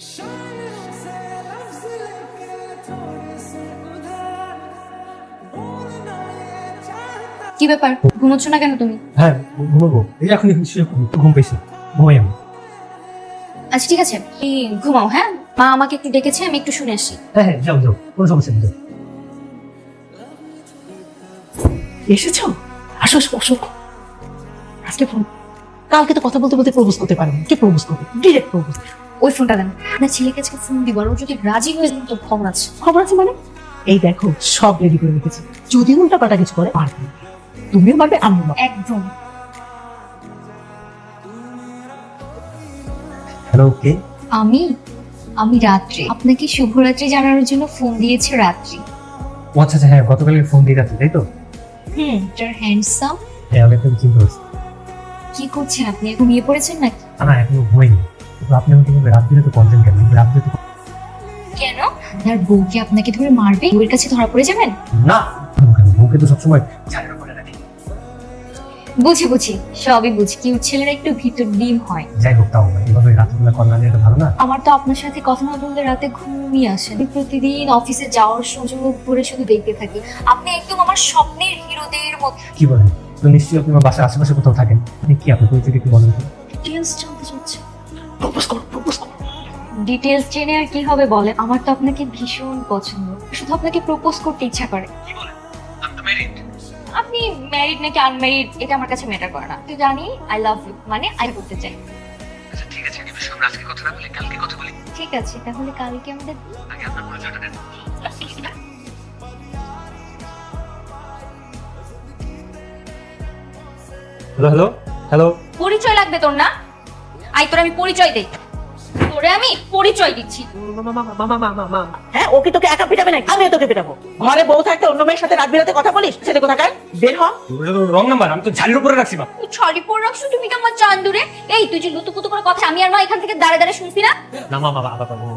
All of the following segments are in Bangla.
কি ব্যাপার, ঘুমোচ্ছ না কেন তুমি? হ্যাঁ ঘুমাবো, এই এখনই ঘুম পেয়েছি, ঘুমাই আমি। আচ্ছা ঠিক আছে, এই ঘুমাও। হ্যাঁ, মা আমাকে একটু ডেকেছে, আমি একটু শুনে আসি। হ্যাঁ হ্যাঁ, যাও যাও, কোনো সমস্যা নেই, যাও। এসেছো? আসো আসো আসো। আজকে ফোন, কালকে তো কথা বলতে বলতে প্রপোজ করতে পারেন, কি প্রপোজ করবে? Direct propose. ওই ফোনটা দেন। আপনার ছেলেকে আজকে ফোন দিব, আর ও যদি রাজি হয়ে যায় তো খবর আছে। খবর আছে মানে? এই দেখো সব রেডি করে রেখেছি, যদি উল্টা পাল্টা কিছু করে পারবে, তুমিও পারবে আমিও পারবো। একদম। হ্যালো, কে? আমি আমি রাত্রি আপনাকে শুভরাত্রি জানানোর জন্য ফোন দিয়েছে রাত্রি। ও আচ্ছা আচ্ছা, হ্যাঁ গতকালকে ফোন দিয়ে রাখছি, তাই তো? Mister handsome. হ্যাঁ আমি একদম চিন্তা করছি। কি করছেন আপনি? ঘুমিয়ে পড়েছেন নাকি? না এখনো ঘুমাইনি, কিন্তু আপনি আমাকে কিন্তু রাত দিলে তো কনসেন্ট কেন? রাত দিলে তো কেন? আপনার বউকে আপনাকে ধরে মারবে, বউয়ের কাছে ধরা পড়ে যাবেন? না, বউকে তো সবসময় ছাড়ের উপরে রাখি। বুঝি বুঝি, সবই বুঝি। কি ছেলেরা একটু ভিতর ডিম হয়। যাই হোক, তাও এভাবে রাতবেলা কল না দিয়ে ভালো না। আমার তো আপনার সাথে কথা না বললে রাতে ঘুমই আসে না। প্রতিদিন অফিসে যাওয়ার সুযোগ করে শুধু দেখতে থাকি। আপনি একদম আমার স্বপ্নের হিরোদের মতো। কি বলেন? তো নিশ্চয়ই আপনি আমার বাসার আশেপাশে কোথাও থাকেন। আপনি কি আপনার পরিচয় একটু বলেন তো? ডিটেলস জানতে চাচ্ছে। প্রপোজ করো, প্রপোজ করো। ডিটেলস জেনে আর কি হবে বলে? আমার তো আপনাকে ভীষণ পছন্দ, শুধু আপনাকে প্রপোজ করতে ইচ্ছা করে। কি বলেন? আমি তো ম্যারিড। আপনি ম্যারিড নাকি আনম্যারিড এটা আমার কাছে ম্যাটার করে না। তুই জানি আই লাভ ইউ, মানে আই করতে চাই। আচ্ছা ঠিক আছে, এই বিষয়ে আমরা আজকে কথা না বলি, কালকে কথা বলি। ঠিক আছে, তাহলে কালকে আমাদের আগে আপনার পরিচয়টা দেন। Hello hello hello. পরিচয় লাগবে তোর না? আই তোর আমি পরিচয় দেই, তোরে আমি পরিচয় দিচ্ছি। হ্যাঁ, ও কি তোকে একা পিটাবে নাকি? আমিও তোকে পিটাবো। ঘরে বউ থাকতে অন্য মেয়ের সাথে রাত বিরাতে কথা বলিস? ছেলে কোথাকার? বের হ। রং নাম্বার, আমি তো ঝাড়ির উপরে রাখছি মা। তুই ছড়ি পর রাখছো তুমি কি আমার চান্দুরে? এই তুই যে লুতুপুতু করে কথা আমি আর মা এখান থেকে দাঁড়ে দাঁড়ে শুনছি না? না মা,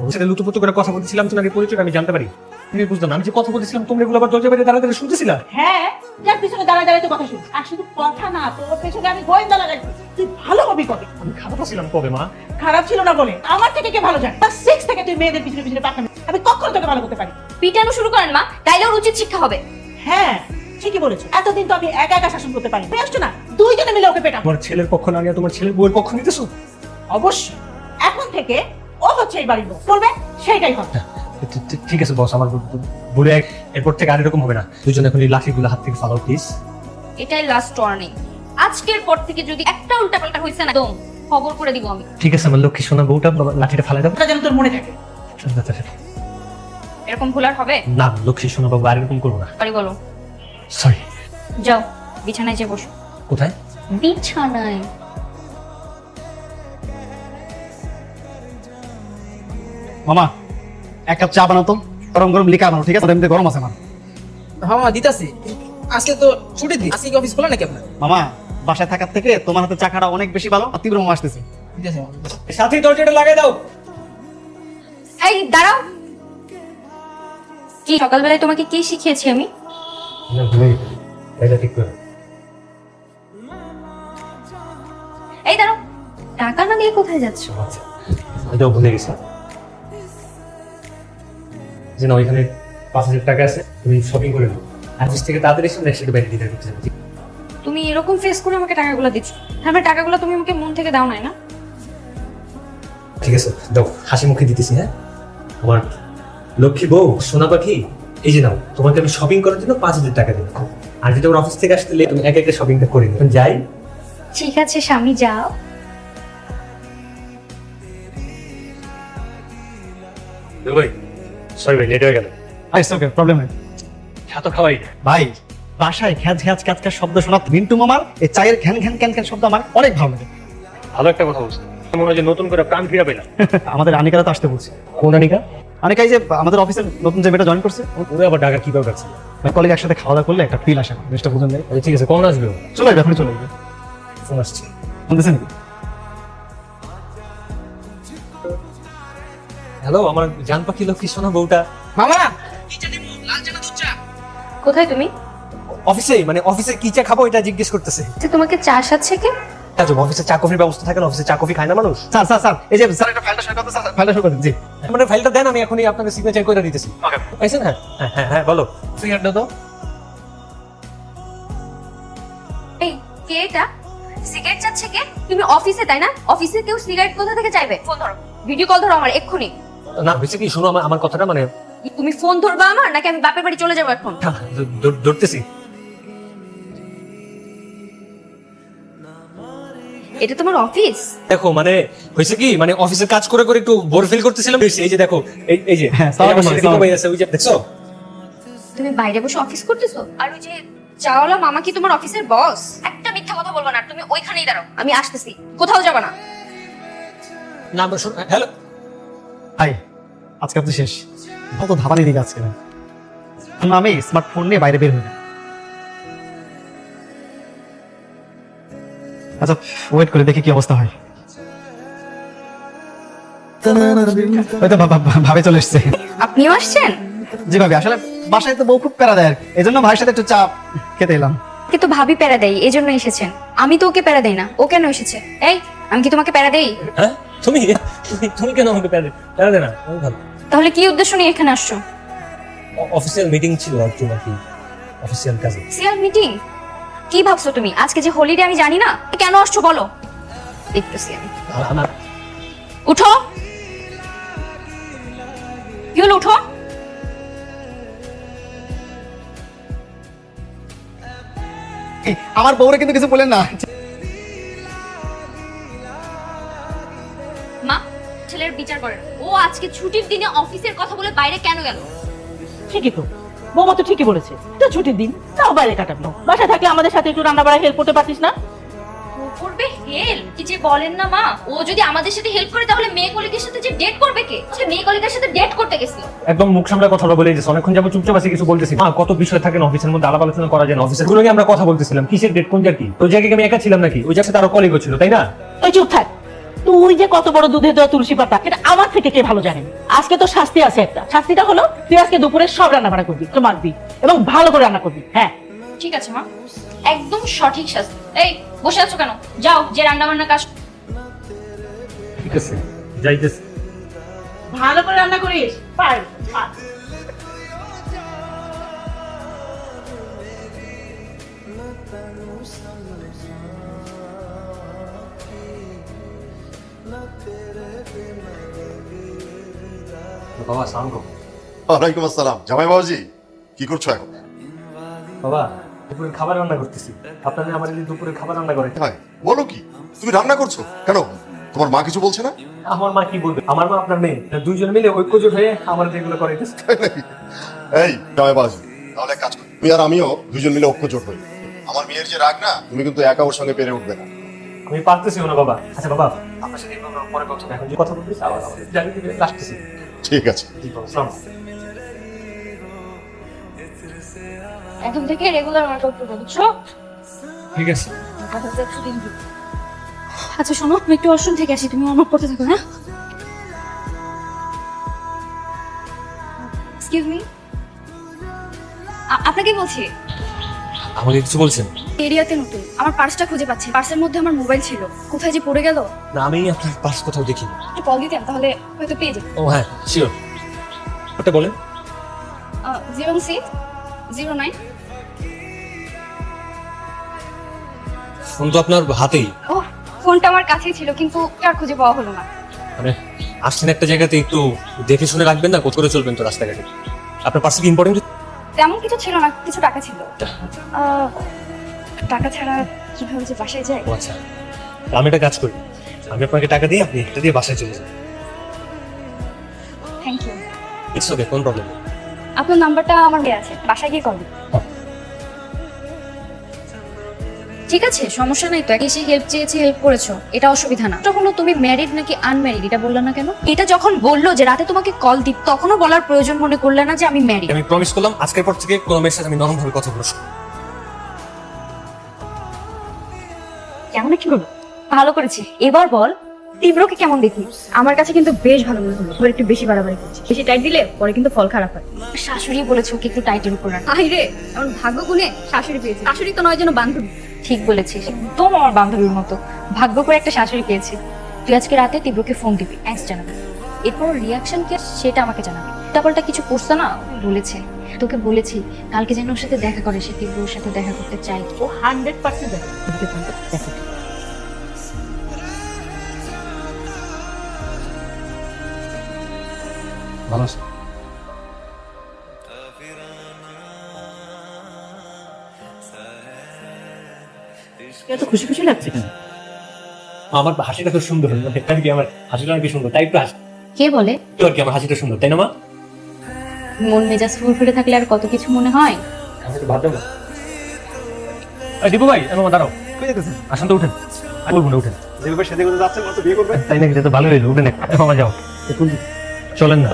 ওর সাথে লুতুপুতু করে কথা বলছিলাম, তো নাকি পরিচয়টা আমি জানতে পারি। তুমি বুঝতো না, আমি যে কথা বলছিলাম তোমরা এগুলো আবার দরজা বাইরে দাঁড়া দাঁড়িয়ে শুনতেছিলা। হ্যাঁ, যার পিছনে দাঁড়ায় দাঁড়ায় তো কথা শুনিস। আর শুধু কথা না, তোর পেছনে আমি গোয়েন্দা লাগাই। তুই ভালো হবি কবে? আমি খারাপ ছিলাম কবে মা? খারাপ ছিল না বলে আমার থেকে কে ভালো জানে? ক্লাস 6 থেকে তুই মেয়েদের পিছনে পিছনে পাকামি। আমি কখনো তোকে ভালো করতে পারি? পিটানো শুরু করেন মা, তাইলে ওর উচিত শিক্ষা হবে। হ্যাঁ ঠিকই বলেছো, এতদিন তো আমি একা একা শাসন করতে পারি। আসছো না, দুইজনে মিলে ওকে পেটা। তোমার ছেলের পক্ষ না নিয়ে তোমার ছেলের বউয়ের পক্ষ নিতেছো? অবশ্যই এখন থেকে ও হচ্ছে এই বাড়ির বউ, বলবে সেইটাই হবে। ঠিক আছে বস, আমার বলে এরপর থেকে আর এরকম হবে না। দুজন এখন এই লাঠিগুলো হাত থেকে ফালাও প্লিজ। এটাই লাস্ট ওয়ার্নিং। আজকের পর থেকে যদি একটা উল্টাপাল্টা হইছে না একদম খবর করে দিব আমি। ঠিক আছে আমার লক্ষ্মী সোনা বউটা, লাঠিটা ফালাই দাও। এটা যেন তোর মনে থাকে। এরকম ভুল আর হবে না লক্ষ্মী সোনা বাবু, আর এরকম করবো না। সরি বলো। সরি। যাও বিছানায় যে বসো। কোথায়? বিছানায়। মামা এক কাপ চা বানাও তো, গরম গরম লিখা বানাও, ঠিক আছে? এমনিতে গরম আছে আমার। হ্যাঁ মামা দিতাছি। আজকে তো ছুটির দিন, আজকে কি অফিস খোলা নাকি আপনার? মামা বাসায় থাকার থেকে তোমার হাতে চা খাওয়া অনেক বেশি ভালো। তীব্র মামা আসতেছে। দিতাছি মামা। সাথে দরজাটা লাগাই দাও। এই দাঁড়াও। কি সকালবেলায় তোমাকে কি শিখিয়েছি আমি? এটা ঠিক করে। এই দাঁড়াও, টাকা না দিয়ে কোথায় যাচ্ছ? আচ্ছা এটাও ভুলে গেছি। যে না, ওইখানে 5,000 টাকা আছে, তুমি শপিং করে নাও। অফিস থেকে তাড়াতাড়ি এসে নেক্সট ডে বাইরে দিতে হবে। তুমি এরকম ফেস করে আমাকে টাকাগুলো দিচ্ছ, আমার টাকাগুলো তুমি আমাকে মন থেকে দাও নাই না? ঠিক আছে দাও, হাসি মুখে দিতেছি। হ্যাঁ আমার লক্ষ্মী বউ সোনা পাখি, এই যে নাও, তোমাকে আমি শপিং করার জন্য 5,000 টাকা দেবো। আর যদি ওর অফিস থেকে আসতে লেট, তুমি এক একটা শপিংটা করে নিও। যাই। ঠিক আছে স্বামী, যাও। ভাই সরি ভাই, লেট হয়ে গেল। আচ্ছা ওকে, প্রবলেম নেই এত খাওয়াই ভাই। বাসায় খ্যাচ খ্যাচ খ্যাচ খ্যাচ শব্দ শোনা মিন্টু মামার এই চায়ের ঘ্যান ঘ্যান ক্যান ক্যান শব্দ আমার অনেক ভালো লাগে। ভালো একটা কথা বলছো, মনে হয় যে নতুন করে প্রাণ ফিরে পেলাম। আমাদের আনিকারা তো আসতে বলছে। কোন আনিকা? আনিকা এই যে আমাদের অফিসের নতুন যে মেয়েটা জয়েন করছে, ওরা আবার ঢাকা কিভাবে আছে? কলিগ একসাথে খাওয়া দাওয়া করলে একটা ফিল আসে, জিনিসটা বুঝেন যায়। আচ্ছা ঠিক আছে, কখন আসবে ও? চলে আসবে, এখনই চলে আসবে। ফোন আসছে। শুনতেছেন কি? হ্যালো, আমার জান পাখি লক্ষ্মী সোনা বউটা মামা কি চা দিব? লাল চা না দুধ চা? কোথায় তুমি? অফিসে, মানে অফিসে কি চা খাবো এটা জিজ্ঞেস করতেছে। তোমাকে চা সাচ্ছে কে? আচ্ছা, অফিসে চা কফির ব্যবস্থা থাকে না? অফিসে চা কফি খায় না মানুষ? স্যার স্যার স্যার এই যে স্যার একটা ফাইলটা শুরু করতে স্যার ফাইলটা শুরু করতে জি মানে ফাইলটা দেন, আমি এখনই আপনাকে সিগনেচার করে দিতেছি। পাইছেন? হ্যাঁ হ্যাঁ হ্যাঁ, বলো। সিগারেটটা তো এই কে এটা? সিগারেট চাচ্ছে কে? তুমি অফিসে, তাই না? অফিসে কেউ সিগারেট কোথা থেকে চাইবে? ফোন ধরো, ভিডিও কল ধরো আমার এক্ষুনি। না, হয়েছে কি, শোনো আমার কথাটা, মানে তুমি ফোন ধরবা আমার, নাকি আমি বাপের বাড়ি চলে যাবো এখন? ধরতেছি। এটা তোমার অফিস? দেখো মানে হয়েছে কি, মানে অফিসের কাজ করে করে একটু বোর ফিল করতেছিলাম। এই যে দেখো, এই যে হ্যাঁ, এই আমার সাথে ভাই আছে, ওই যে দেখছো? তুমি বাইরে বসে অফিস করতেছো? আর ওই যে চাওয়ালা মামা কি তোমার অফিসের বস? একটা মিথ্যা কথা বলবা না, তুমি ওইখানেই দাঁড়াও, আমি আসতেছি, কোথাও যাবে না। না, হ্যালো। ভাই আজকে আপনি শেষ কত ধাবানি দিকে আজকে ভাই আমি স্মার্টফোন নিয়ে বাইরে বের হই না আচ্ছা ওয়েট করে দেখি কি অবস্থা হয় হয়তো ভাবে চলে এসছে আপনিও আসছেন? জি ভাবি আসলে বাসায় তো বউ খুব প্যারা দেয় এই জন্য ভাইয়ের সাথে একটু চা খেতে এলাম কিন্তু ভাবি প্যারা দেয়, এই জন্য এসেছেন। আমি তো ওকে প্যারা দেই না, ও কেন এসেছে? এই, আমি কি তোমাকে প্যারা দেই? হ্যাঁ, তুমি তুমি কেন আমাকে প্যারা দে না? আমি ভালো। তাহলে কি উদ্দেশ্য নিয়ে এখানে আসছো? অফিসিয়াল মিটিং ছিল আর কি, অফিসিয়াল কাজে। CL meeting? কি ভাবছো তুমি আজকে যে হলিডে আমি জানি না? কেন আসছো বলো, দেখতেছি আমি। আমার উঠো, কি হলো? উঠো। আমার বউরে কিন্তু কিছু বলেন না মা, ছেলের বিচার করেন। ও আজকে ছুটির দিনে অফিসের কথা বলে বাইরে কেন গেল? ঠিকই তো, বৌমা তো ঠিকই বলেছে, তো ছুটির দিন তাও বাইরে কাটাবো, বাসা থাকলে আমাদের সাথে একটু রান্না বাড়া হেল্প করতে পারতিস না? ও করবে হেল্প? কি যে বলেন না মা, ও যদি আমাদের সাথে হেল্প করে তাহলে মেয়ে কলিগের সাথে যে ডেট করবে কে? সে মেয়ে কলিগের সাথে ডেট করতে গেছিল। একদম মুখ সামলে কথা বলে যে অনেকক্ষণ যাবো চুপচাপ আছে, কিছু বলতেছি না। কত বিষয় থাকে না অফিসের মধ্যে, আলাপ আলোচনা করা যায় না। অফিসের গুলো নিয়ে আমরা কথা বলতেছিলাম, কিসের ডেট, কোন জায়গা কি। ওই জায়গায় আমি একা ছিলাম নাকি? ওই জায়গায় তারও কলিগও ছিল, তাই না? তুই চুপ থাক, তুই যে কত বড় দুধে দেওয়া তুলসী পাতা এটা আমার থেকে কে ভালো জানেন। আজকে তো শাস্তি আছে একটা, শাস্তিটা হলো তুই আজকে দুপুরে সব রান্না বাড়া করবি, তো মারবি এবং ভালো করে রান্না করবি। হ্যাঁ ঠিক আছে মা, একদম সঠিক শাস্তি। এই, বসে আছো কেন? যাও, যে রান্না বান্না কাজ। ঠিক আছে, যাইতেছি। ভালো করে রান্না করিস, পার পার। বাবা সালাম করো। ওয়ালাইকুম আসসালাম। জামাই বাবাজি কি করছো এখন? বাবা, দুপুরের খাবার রান্না করতেছি। আপনাদের আমার এই দুপুরের খাবার রান্না করে। ভাই বলো কি, তুমি রান্না করছো কেন? তোমার মা কিছু বলছে না? আমার মা কি বলবে? আমার মা আপনার মেয়ে, দুইজন মিলে ঐক্যজোট হয়ে আমার যেগুলো করাইতেছে। তাই নাকি? এই জামাই বাবাজি, তাহলে এক কাজ করি, তুমি আর আমিও দুজন মিলে ঐক্যজোট হই। আমার মেয়ের যে রাগ না, তুমি কিন্তু একা ওর সঙ্গে পেরে উঠবে না। আমি পারতেছি না বাবা। আচ্ছা বাবা, আপনার সাথে এইভাবে পরে কথা হবে। এখন যে কথা বলতেছি আবার জানি আসতেছি। ঠিক আছে। এখন থেকে রেগুলার ওয়ার্কআউট করবে, বুঝছো? ঠিক আছে। আচ্ছা শোনো, আমি একটু ওয়াশরুম থেকে আসি, তুমি ওয়ার্ম আপ করতে থাকো। হ্যাঁ, এক্সকিউজ মি, আপনাকে বলছি। আমাকে কিছু বলছেন? এরিয়াতে নতুন, আমার পার্সটা খুঁজে পাচ্ছি। পার্সের মধ্যে আমার মোবাইল ছিল, কোথায় যে পড়ে গেল। না, আমি আপনার পার্স কোথাও দেখিনি। একটু কল দিতেন তাহলে হয়তো পেয়ে যেত। ও হ্যাঁ, শিওর। ওটা বলেন। 0609। ফোন তো আপনার হাতেই। ও, ফোনটা আমার কাছেই ছিল কিন্তু আর খুঁজে পাওয়া হলো না। মানে আসছেন একটা জায়গাতে, একটু দেখে শুনে রাখবেন না? কোথা করে চলবেন তো রাস্তাঘাটে। আপনার পার্সে কি ইম্পর্টেন্ট? তেমন কিছু ছিল না, কিছু টাকা ছিল। টাকা ছাড়া কিভাবে যে বাসায় যায়? ও আচ্ছা, আমি একটা কাজ করি, আমি আপনাকে টাকা দিই, আপনি এটা দিয়ে বাসায় চলে যান। Thank you. ইটস ওকে, কোন প্রবলেম নেই। আপনার নাম্বারটা আমার কাছে আছে, বাসায় গিয়ে কল দিন। ঠিক আছে, সমস্যা নাই তো। এসে হেল্প চেয়েছি, হেল্প করেছো, এটা অসুবিধা না। তখন তুমি ম্যারিড নাকি আনম্যারিড এটা বললে না কেন? এটা যখন বললো যে রাতে তোমাকে কল দিই, তখনও বলার প্রয়োজন মনে করলে না যে আমি ম্যারিড? আমি প্রমিস করলাম আজকের পর থেকে কোনো মেয়ের সাথে আমি নরম ভাবে কথা বলবো। কেমন কি হলো? ভালো করেছি। এবার বল, তীব্রকে কেমন দেখি? আমার কাছে কিন্তু বেশ ভালো মনে হলো। তোর একটু বেশি বাড়াবাড়ি করছিস, বেশি টাইট দিলে পরে কিন্তু ফল খারাপ হয়। শাশুড়ি বলেছে ওকে একটু টাইটের উপর রাখ। আই রে, এমন ভাগ্য গুণে শাশুড়ি পেয়েছি। শাশুড়ি তো নয় যেন বান্ধবী। ঠিক বলেছিস, একদম আমার বান্ধবীর মতো। ভাগ্য করে একটা শাশুড়ি পেয়েছি। তুই আজকে রাতে তীব্রকে ফোন দিবি, থ্যাঙ্কস জানাবি। এরপর রিয়াকশন কি সেটা আমাকে জানাবি। তারপরটা কিছু করছে না, বলেছে তোকে বলেছি কালকে যেন ওর সাথে দেখা করে, সে তীব্রর সাথে দেখা করতে চাই। ও 100% দেখো এদিকে ফোন করো, দেখো। ভালো আছে? এত খুশি খুশি লাগছে কেন? আমার হাসিটা খুব সুন্দর, মানে আর কি আমার হাসিটা অনেক সুন্দর, তাই একটু হাসি। কে বলে? তো আর কি আমার হাসিটা সুন্দর, তাই না মা? মন মেজাজ ফুরফুরে থাকলে আর কত কিছু মনে হয়। আমাকে একটু ভাত দাও না। এই দীপু ভাই, মামা দাঁড়াও, কই যেতেছেন? আসুন তো উঠেন। আর বলবো না, উঠেন। যেভাবে সেদিকে যাচ্ছেন মতো বিয়ে করবেন। তাই নাকি? এটা তো ভালো হইলো, উঠেন একটা। মামা যাও, এখন চলেন না।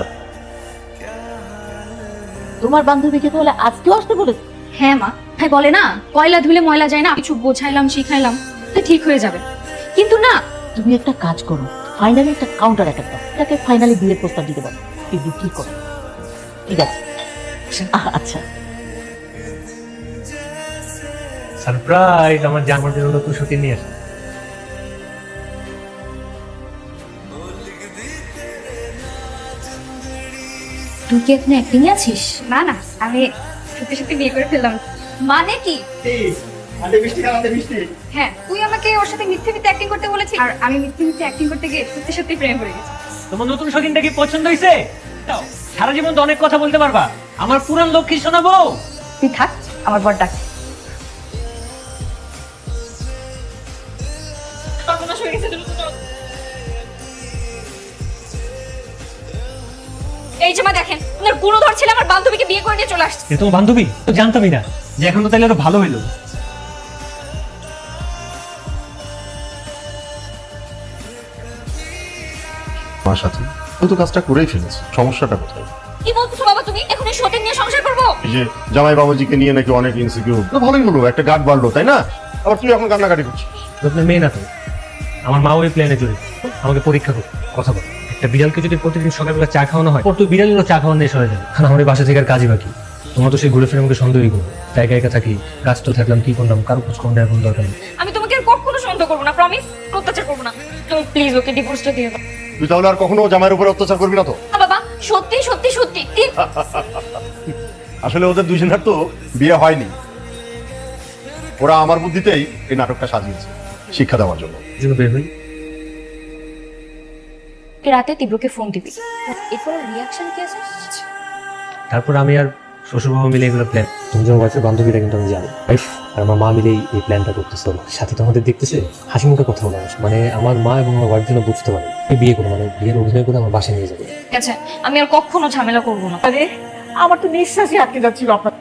তোমার বান্ধবীকে তাহলে আজকেও আসতে বলেছে? হ্যাঁ মা, হ্যাঁ বলে না কয়লা ধুলে ময়লা যায় না, কিছু বোঝাইলাম শিখাইলাম তো ঠিক হয়ে যাবে, কিন্তু না। তুমি একটা কাজ করো, ফাইনালি একটা কাউন্টার অ্যাটাক দাও, তাকে ফাইনালি বিয়ের প্রস্তাব দিতে পারো। কিন্তু কি করো? ঠিক আছে, আচ্ছা। সারপ্রাইজ, আমার জামার জন্য নতুন সত্যি নিয়ে আসে। তুই কি এখন অ্যাক্টিং আছিস? না না, আমি সত্যি সত্যি বিয়ে করে ফেললাম। মানে কি? আন্টি মিষ্টি খান, আন্টি মিষ্টি। হ্যাঁ, তুই আমাকে ওর সাথে মিথ্যে মিথ্যে অ্যাক্টিং করতে বলেছিস, আর আমি মিথ্যে মিথ্যে অ্যাক্টিং করতে গিয়ে সত্যি সত্যি প্রেমে পড়ে গেছি। তোমার নতুন সখিনটা কি পছন্দ হয়েছে? দাও, সারা জীবন তো অনেক কথা বলতে পারবা। আমার পুরান লক্ষ্মী শোনাবো। তুই থাক, আমার বর ডাক। এই যে মা দেখেন, আপনার গুণধর ছেলে আমার বান্ধবীকে বিয়ে করে নিয়ে চলে আসছে। এটা তোমার বান্ধবী? তো জানতামই না যে এখন তো তাইলে আরো ভালো হইলো। আমার সাথে আমি তো কাজটা করেই ফেলেছি, সমস্যাটা কোথায়? কি বলছো বাবা তুমি? এখন এই সতীন নিয়ে সংসার করবো? এই যে জামাই বাবাজিকে নিয়ে নাকি অনেক ইনসিকিউর, তো ভালোই হলো, একটা গার্ড বাড়লো, তাই না? আবার তুই এখন কান্নাকাটি করছিস। আপনার মেয়ে না তো? আমার মা ওই প্ল্যানে চলে আমাকে পরীক্ষা করো, কথা বল। একটা বিড়ালকে যদি প্রতিদিন সকালবেলা চা খাওয়ানো হয়, তো বিড়ালেরও চা খাওয়ানো এসে হয়ে যাবে। কারণ আমার এই বাসা থেকে আর কাজই বাকি। তোমরা তো সেই ঘুরে ফিরে আমাকে সন্দেহই করো। একা একা থাকি, কাজ তো থাকলাম, কি করলাম, কারো খোঁজ খবর নেওয়ার কোনো দরকার নেই। আমি তোমাকে আর কখনো সন্দেহ করবো না, প্রমিস। অত্যাচার করবো না। তুমি প্লিজ ওকে ডিভোর্সটা দিয়ে দাও। তুই তাহলে আর কখনো জামাইয়ের উপরে অত্যাচার করবি না তো? না বাবা, সত্যি সত্যি সত্যি। আসলে ওদের দুজনের তো বিয়ে হয়নি, ওরা আমার বুদ্ধিতেই এই নাটকটা সাজিয়েছে শিক্ষা দেওয়ার জন্য। এই জন্য বের হই। রাতে তীব্রকে ফোন দিবি, এরপর রিয়াকশন কি আছে? তারপর আমি আর শ্বশুর বাবা মিলে এগুলো প্ল্যান। তুমি যখন ওয়াইফের বান্ধবীটা কিন্তু আমি জানি, ওয়াইফ আর আমার মা মিলেই এই প্ল্যানটা করতেছে। সাথে তো আমাদের দেখতেছে হাসি মুখে কথা বলা, মানে আমার মা এবং আমার ওয়াইফ যেন বুঝতে পারে এই বিয়ে করে, মানে বিয়ের অভিনয় করে আমার বাসায় নিয়ে যাবে। ঠিক আছে, আমি আর কখনো ঝামেলা করবো না। আরে আমার তো নিঃশ্বাসই আটকে যাচ্ছিল আপনার